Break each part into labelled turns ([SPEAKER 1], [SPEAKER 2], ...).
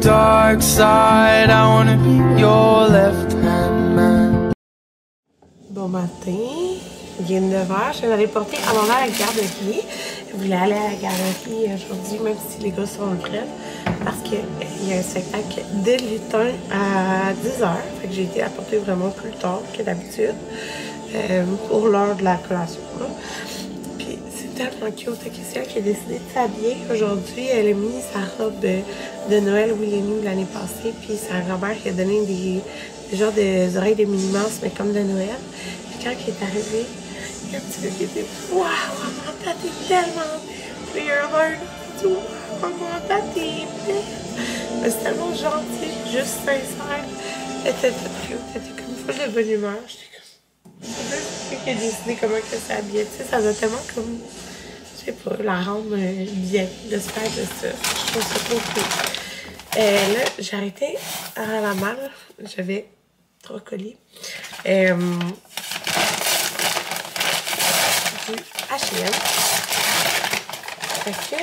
[SPEAKER 1] dark side. I wanna be your left-hand man.
[SPEAKER 2] Bon matin, il est 9h, je viens d'aller porter Amanda à la garderie. Je voulais aller à la garderie aujourd'hui, même si les gars sont en grève, parce qu'il y a un spectacle de lutin à 10h. Fait que j'ai été la porter vraiment plus tard que d'habitude, pour l'heure de la collation. Puis c'est tellement cute, c'est elle qui a décidé de s'habiller aujourd'hui. Elle a mis sa robe de Noël Willy de l'année passée, puis sa grand-mère qui a donné des genres des oreilles de Minnie Mouse, mais comme de Noël. Puis quand elle est arrivée, il y a un petit peu qui était « Waouh, Amanda, t'es tellement belle! » Puis il y a un heure, il dit « Waouh, Amanda, t'es belle! » Mais c'est tellement gentil, juste sincère. Elle était toute cute, elle était comme full de bonne humeur. J'étais comme... C'est lui qui a décidé comment elle s'habillait. Tu sais, ça va tellement comme... Je sais pas, la rendre bien, de se faire de ça. Je trouve ça trop cool. Là, j'ai arrêté à la malle. J'avais 3 colis. Du H&M. Fait que,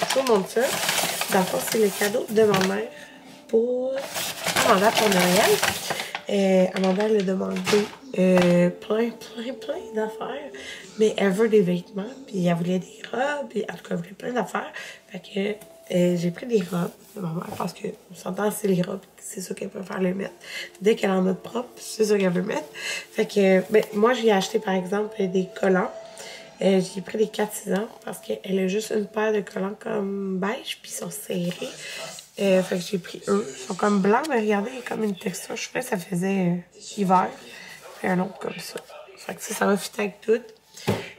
[SPEAKER 2] je vous montre ça. Dans le fond, c'est le cadeau de ma mère pour Amanda pour Noël. Amanda, elle a demandé plein d'affaires. Mais elle veut des vêtements, puis elle voulait des robes, puis en tout cas, elle voulait plein d'affaires. Fait que j'ai pris des robes de ma mère parce que, on s'entend, c'est les robes, c'est ça qu'elle peut faire le mettre. Dès qu'elle en a de propre, c'est ça qu'elle veut mettre. Fait que, ben, moi, j'ai acheté par exemple des collants. J'ai pris des 4-6 ans parce qu'elle a juste une paire de collants comme beige, puis ils sont serrés. Fait que j'ai pris eux. Ils sont comme blancs, mais regardez, il y a comme une texture. Je trouvais que ça faisait hiver. Puis un autre comme ça. Fait que ça va fitter avec tout.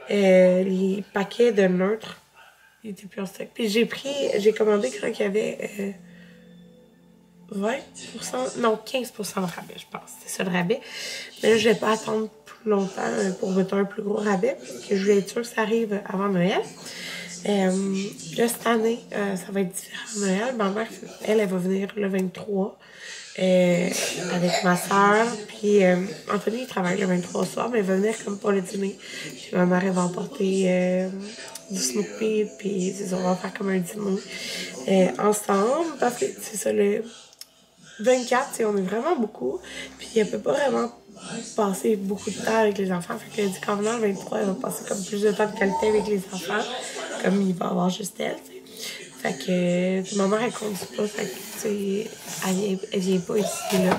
[SPEAKER 2] Les paquets de neutre, ils étaient plus en stock. Puis j'ai commandé quand il y avait 20%, non 15% de rabais, je pense. C'est ça le rabais. Mais là, je vais pas attendre plus longtemps pour mettre un plus gros rabais, parce que je voulais être sûre que ça arrive avant Noël. Là, cette année, ça va être différent de Noël. Ma mère, elle va venir le 23 avec ma soeur. Puis Anthony, il travaille le 23 soir, mais il va venir comme pour le dîner. Puis ma mère, elle va emporter du Snoopy, puis on va faire comme un dîner ensemble. Parce que c'est ça, le 24, on est vraiment beaucoup. Puis elle peut pas vraiment passer beaucoup de temps avec les enfants. Fait qu'elle dit qu'en venant le 23, elle va passer comme plus de temps de qualité avec les enfants. Comme il va avoir juste elle, t'sais. Fait que ma mère, elle conduit pas. Fait que, elle vient pas ici, là.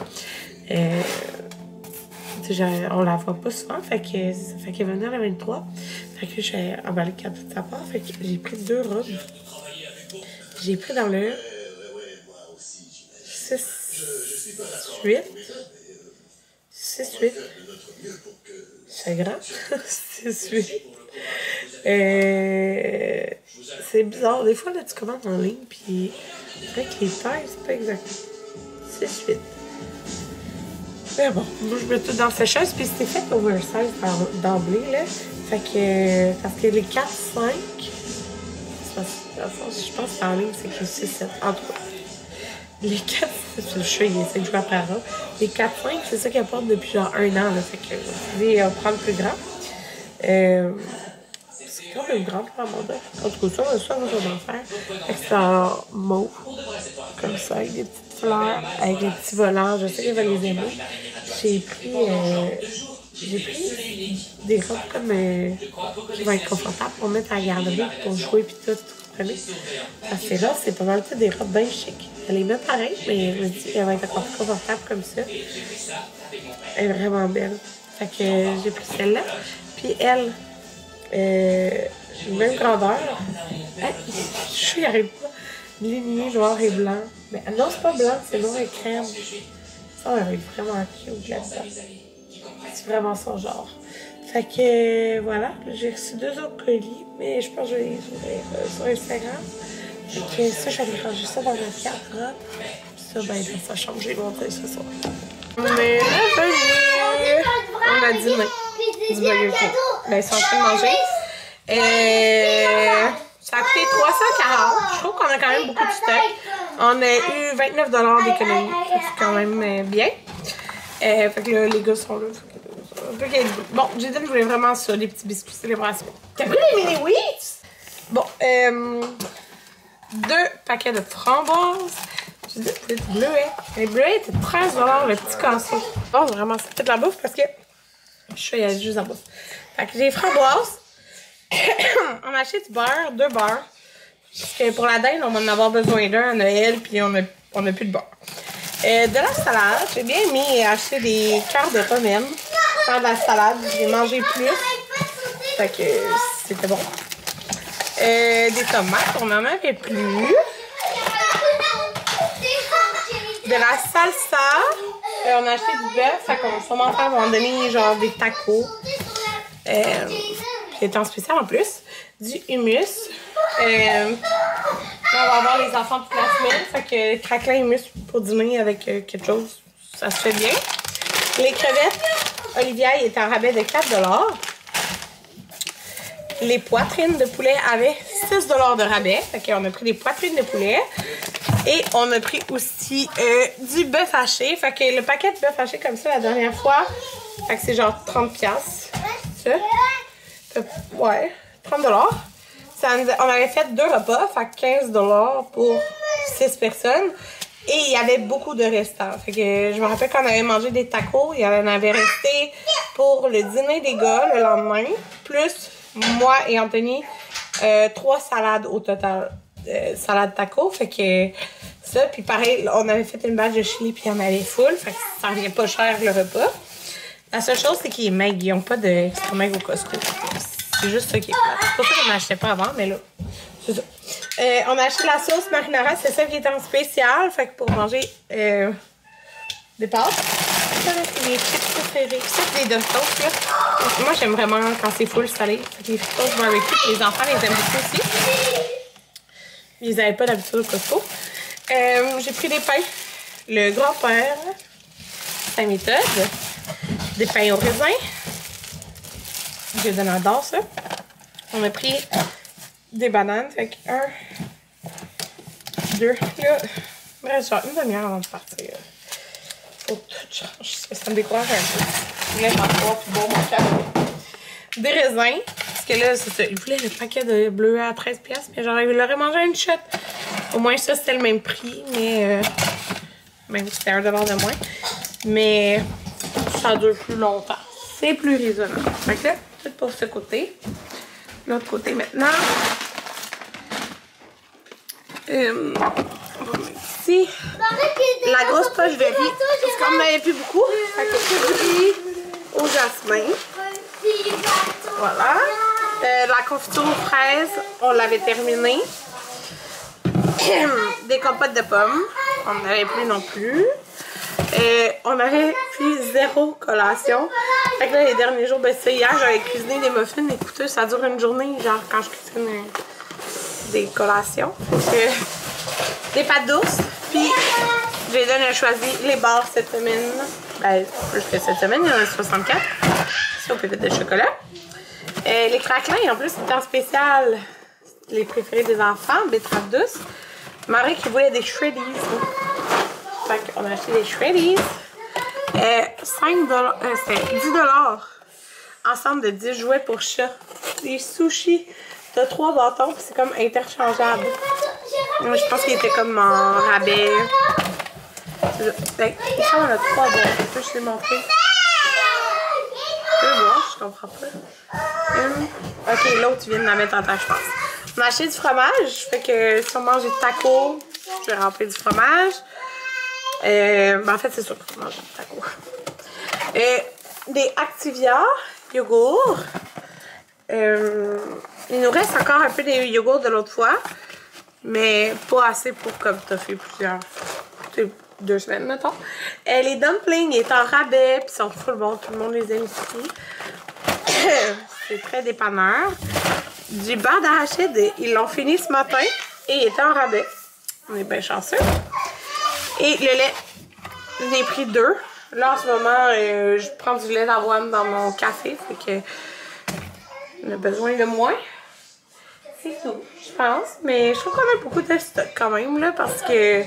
[SPEAKER 2] On la voit pas souvent. Fait qu'elle va venir le 23. Fait que je vais emballer le cadeau de sa part. Fait que j'ai pris 2 robes. J'ai pris dans le 6-8. 6-8. C'est grand. 6-8. C'est bizarre. Des fois, là, tu commandes en ligne, puis avec les tailles, c'est pas exact. 6-8. Mais bon, moi, je mets tout dans la sécheuse, puis c'était fait oversize d'emblée, là. Fait que, parce que les 4-5, je pense qu'en ligne, c'est que 6-7. En tout cas, les 4, je sais, il essaie de jouer après Ara. Les 4-5, c'est ça qu'elle porte depuis genre 1 an, là. Fait que, je vais prendre plus grand. C'est quand même grand pour Amanda. En tout cas, ça, moi, je vais en faire. Fait que c'est en mauve, comme ça, avec des petites fleurs, avec des petits volants. Je sais qu'elle va les aimer. J'ai pris des robes comme qui vont être confortables pour mettre à la garderie, pour jouer puis tout, vous comprenez? Parce que là, c'est pas mal tout des robes bien chic. Elle les met pareil, mais je me dis qu'elle va être encore plus confortable comme ça. Elle est vraiment belle. Fait que j'ai pris celle-là. Puis elle, même grandeur. Je n'y arrive pas. Lignée, noir et blanc. Mais non, c'est pas blanc, c'est noir et crème. Ça, elle va être vraiment cute là-dedans. C'est vraiment son genre. Fait que voilà, j'ai reçu 2 autres colis, mais je pense que je vais les ouvrir sur Instagram. Fait que ça, je vais aller ranger ça dans ma carte. Ça, ben, dans sa chambre, je vais montrer ce soir. On est revenu. On a dîné. Du Burger King. Ben, ils sont en train de manger. Ça a coûté 340. Je trouve qu'on a quand même beaucoup de stock. On a eu 29 $ d'économie. C'est quand même bien. Fait que là, les gars sont là. Bon, j'ai dit que je voulais vraiment ça, les petits biscuits célébration. T'as pris les mini wheats? Bon, 2 paquets de framboises. J'ai dit des bleuets. Les bleuets étaient 13 $ le petit casseau. Bon, vraiment, c'est toute la bouffe parce que je suis allée juste en bouffe. Fait que j'ai framboises. On a acheté du beurre, 2 beurres. Parce que pour la dinde, on va en avoir besoin d'un à Noël, puis on a plus de beurre. De la salade, j'ai bien aimé acheter des cœurs de romaine. Faire de la salade, j'ai mangé plus. Fait que c'était bon. Des tomates, on en avait plus. De la salsa. On a acheté du bœuf, fait qu'on va sûrement faire à un moment donné genre des tacos. C'est en spécial en plus. Du hummus. On va avoir les enfants toute la semaine. Fait que craquelin hummus pour dîner avec quelque chose, ça se fait bien. Les crevettes, Olivia, il était en rabais de 4 $. Les poitrines de poulet avaient 6 $ de rabais. Fait qu'on a pris des poitrines de poulet. Et on a pris aussi du bœuf haché. Fait que le paquet de bœuf haché comme ça la dernière fois, fait que c'est genre 30$. Ça. Ouais, 30 $. On avait fait 2 repas, fait 15 $ pour 6 personnes. Et il y avait beaucoup de restants. Fait que je me rappelle qu'on avait mangé des tacos, il y en avait resté pour le dîner des gars le lendemain. Plus moi et Anthony, 3 salades au total. Salade taco, fait que ça. Puis pareil, on avait fait une bâche de chili, puis il y en avait full. Fait que ça revient pas cher le repas. La seule chose, c'est qu'il est maigre. Ils n'ont pas d'extra maigre au Costco. C'est juste ça qui est plate. C'est pour ça qu'on n'achetait pas avant, mais là, c'est ça. On a acheté la sauce marinara, c'est ça qui est en spécial. Fait que pour manger des pâtes. Ça, c'est mes chips préférés. Ça, c'est des Doritos, là. Moi, j'aime vraiment quand c'est full salé. Fait que les sauces barbecue, les enfants les aiment beaucoup aussi. Ils n'avaient pas d'habitude au Costco. J'ai pris des pains. Le grand-père, sa méthode. Des pains au raisin. Je adore ça. On a pris des bananes. Fait que 1, 2. Là, bref, genre une demi-heure avant de partir. Faut tout changer. Ça me décourage un peu. Je voulais m'en voir plus beau, mon café. Des raisins. Parce que là, c'est ça. Il voulait le paquet de bleuets à 13$. Mais genre, il l'aurait mangé à une shot. Au moins, ça, c'était le même prix. Mais même si c'était 1 $ de moins. Mais ça dure plus longtemps. C'est plus raisonnable. Fait que là, tout pour ce côté. L'autre côté maintenant. On va mettre ici. La grosse poche de riz. Parce qu'on n'en avait plus beaucoup. Fait que du riz au jasmin. Voilà. La confiture aux fraises, on l'avait terminée. Des compotes de pommes. On n'en avait plus non plus. On avait pris 0 collation. Fait que là, les derniers jours, ben c'est hier, j'avais cuisiné des muffins. Écoutez, ça dure une journée, genre quand je cuisine des collations. Fait que, des pâtes douces. Puis, Jayden a choisi les barres cette semaine. Ben, plus que cette semaine, il y en a 64. C'est au pépite de chocolat. Les craquelins, en plus, c'était en spécial. Les préférés des enfants, betteraves douces. Marie qui voulait des shreddies. Fait qu'on a acheté des shreddies. 5 $, c'était 10 $. Ensemble de 10 jouets pour chat. Des sushis. T'as 3 bâtons, puis c'est comme interchangeable. Moi, je pense qu'il était comme en rabais. Fait il semble qu'on a 3 bâtons. Je te les montrer. Je peux voir, je comprends pas. Ok, l'autre, tu viens de la mettre en temps, je pense. On a acheté du fromage. Fait que si on mange des tacos, je vais remplir du fromage. Ben en fait, c'est sûr qu'on mange du taco. Des Activia yogourt. Il nous reste encore un peu des yogourts de l'autre fois. Mais pas assez pour comme t'as fait plusieurs. 2 semaines, mettons. Les dumplings étaient en rabais, puis sont full bon. Tout le monde les aime ici. C'est très dépanneur. Du beurre d'arachide, ils l'ont fini ce matin et il était en rabais. On est bien chanceux. Et le lait, j'en ai pris 2. Là, en ce moment, je prends du lait d'avoine dans mon café, fait que on a besoin de moins. C'est tout, je pense. Mais je trouve qu'on a beaucoup de stock quand même, là, parce que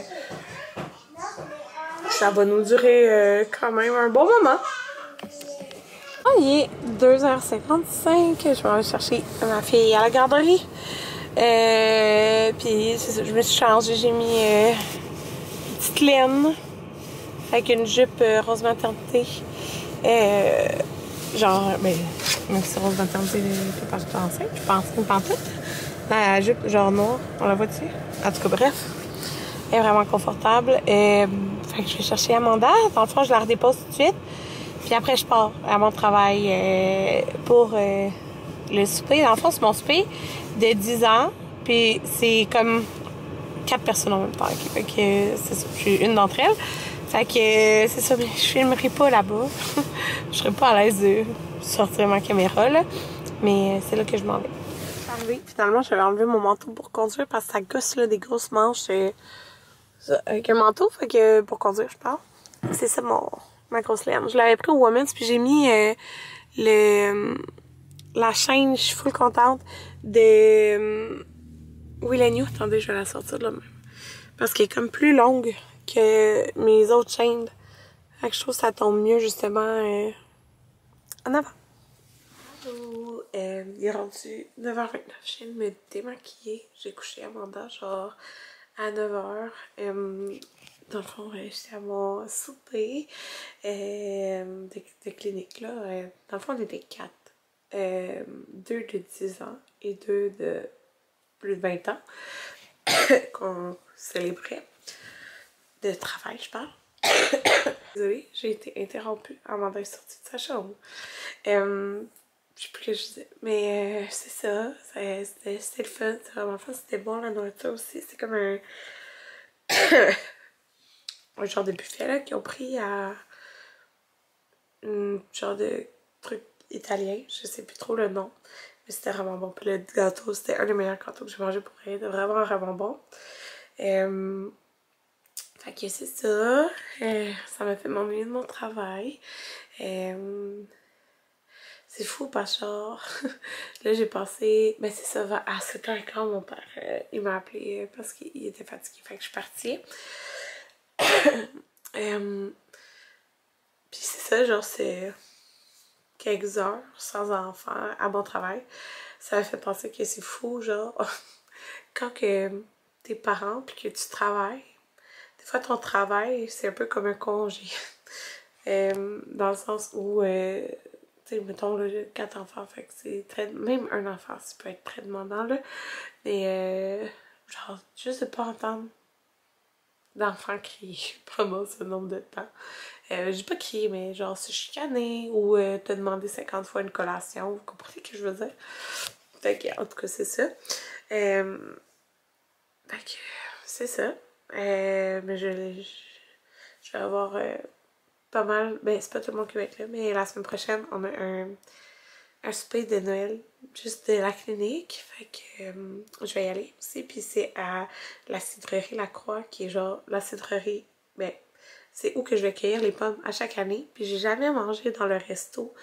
[SPEAKER 2] ça va nous durer quand même un bon moment. Oh, il est 2h55. Je vais aller chercher ma fille à la garderie. Puis c'est ça, je me suis changée, j'ai mis une petite laine avec une jupe rose maternité. Genre, ben, même si rose maternité, t'es pas tout enceinte, je pense une pantoute. La jupe genre noire, on la voit dessus. En tout cas, bref, elle est vraiment confortable. Fait que je vais chercher Amanda. Dans le fond, je la redépose tout de suite. Puis après, je pars à mon travail pour le souper. Dans le fond, c'est mon souper de 10 ans. Puis c'est comme 4 personnes en même temps. Fait que c'est ça. Je suis une d'entre elles. Fait que c'est ça. Mais je filmerai pas là-bas. Je serais pas à l'aise de sortir ma caméra, là. Mais c'est là que je m'en vais. Finalement, j'avais enlevé mon manteau pour conduire parce que ça gosse là, des grosses manches avec un manteau. Fait que pour conduire, je parle. C'est ça ma grosse laine. Je l'avais pris au Women's puis j'ai mis la chaîne, je suis full contente de Will & You. Attendez, je vais la sortir de là même. Parce qu'elle est comme plus longue que mes autres chaînes. Fait que je trouve que ça tombe mieux justement en avant. Allô, il est rendu 9h29. Je viens de me démaquiller. J'ai couché Amanda genre à 9h. Dans le fond, j'étais à mon souper de clinique là. Dans le fond, on était 4. 2 de 10 ans et 2 de plus de 20 ans qu'on célébrait de travail, je parle. Désolée, j'ai été interrompue. Amanda est sortie de sa chambre. Je sais plus ce que je disais. Mais c'est ça. C'était le fun. C'était vraiment fun. C'était bon la nourriture aussi. C'est comme un genre de buffet là qu'ils ont pris à un genre de truc italien. Je sais plus trop le nom. Mais c'était vraiment bon. Puis le gâteau, c'était un des meilleurs gâteaux que j'ai mangé pour rien. C'était vraiment, vraiment bon. Fait que c'est ça. Ça m'a fait m'ennuyer de mon travail. C'est fou parce que genre, là j'ai passé, ben c'est ça, à 7h15 mon père, il m'a appelé parce qu'il était fatigué, fait que je suis partie. Puis c'est ça, genre c'est quelques heures sans enfant à mon travail. Ça m'a fait penser que c'est fou, genre, quand que t'es parent puis que tu travailles, des fois ton travail c'est un peu comme un congé. Dans le sens où tu sais, mettons, là, j'ai 4 enfants, fait que c'est très... Même un enfant, ça peut être très demandant, là. Mais, genre, juste de pas entendre d'enfants crier pendant ce nombre de temps. Je dis pas crier, mais genre se chicaner ou te demander 50 fois une collation. Vous comprenez ce que je veux dire? Fait que, en tout cas, c'est ça. Fait que, c'est ça. Mais je vais avoir... pas mal, ben c'est pas tout le monde qui va être là, mais la semaine prochaine, on a un souper de Noël juste de la clinique, fait que je vais y aller aussi, puis c'est à la cidrerie La Croix, qui est genre, la cidrerie, ben c'est où que je vais cueillir les pommes à chaque année, puis j'ai jamais mangé dans le resto,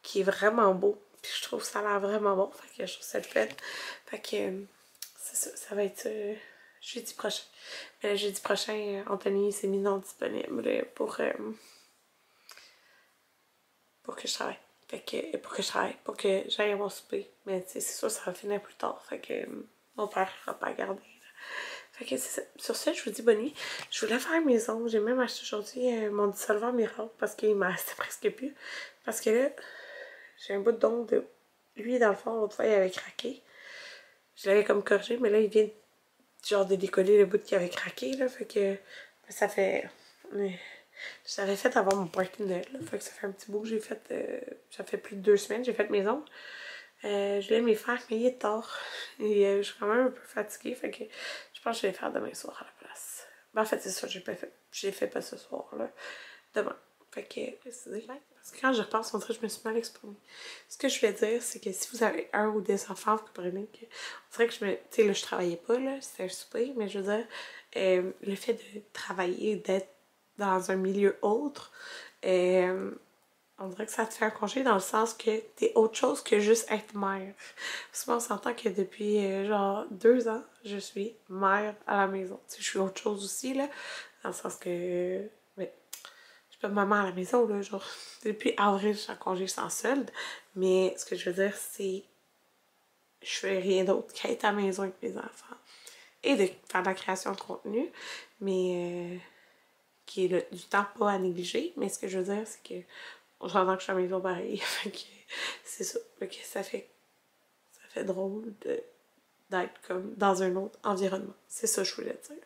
[SPEAKER 2] qui est vraiment beau, puis je trouve ça a l'air vraiment bon, fait que je trouve ça le fun, fait que c'est ça, ça va être jeudi prochain. Mais jeudi prochain, Anthony s'est mis non disponible pour que je travaille. Fait que, pour que j'aille à mon souper. Mais tu sais, c'est sûr, ça va finir plus tard. Fait que mon père va pas garder. Là. Fait que c'est ça. Sur ce, je vous dis bonne nuit. Je voulais faire mes ongles. J'ai même acheté aujourd'hui mon dissolvant miracle parce qu'il m'en restait presque plus. Parce que là, j'ai un bout d'ongle de lui, dans le fond, l'autre fois, il avait craqué. Je l'avais comme corrigé, mais là, il vient genre de décoller le bout qui avait craqué. Là. Fait que ça fait... Je l'avais fait avant mon party de Noël, là. Fait que ça fait un petit bout que j'ai fait, ça fait plus de 2 semaines, j'ai fait mes ongles. Je voulais me les faire, mais il est tard. Et je suis quand même un peu fatiguée, fait que je pense que je vais les faire demain soir à la place. Ben, en fait, c'est ça, j'ai fait pas ce soir, là. Demain. Fait que, parce que quand je repense, on dirait que je me suis mal exprimée. Ce que je vais dire, c'est que si vous avez un ou des enfants, vous comprenez que, on dirait que tu sais, là, je travaillais pas, là, c'était un souper, mais je veux dire, le fait de travailler, d'être dans un milieu autre, on dirait que ça te fait un congé dans le sens que t'es autre chose que juste être mère. Parce qu'on s'entend que depuis genre 2 ans, je suis mère à la maison. Tu sais, je suis autre chose aussi, là, dans le sens que, mais, je suis pas maman à la maison, là, genre, depuis avril, je suis en congé sans solde, mais ce que je veux dire, c'est je fais rien d'autre qu'être à la maison avec mes enfants. Et de faire de la création de contenu, mais qui est du temps pas à négliger. Mais ce que je veux dire, c'est que on s'entend que je suis à la maison pareil. Fait que c'est ça. Fait que ça fait drôle d'être comme dans un autre environnement. C'est ça que je voulais dire.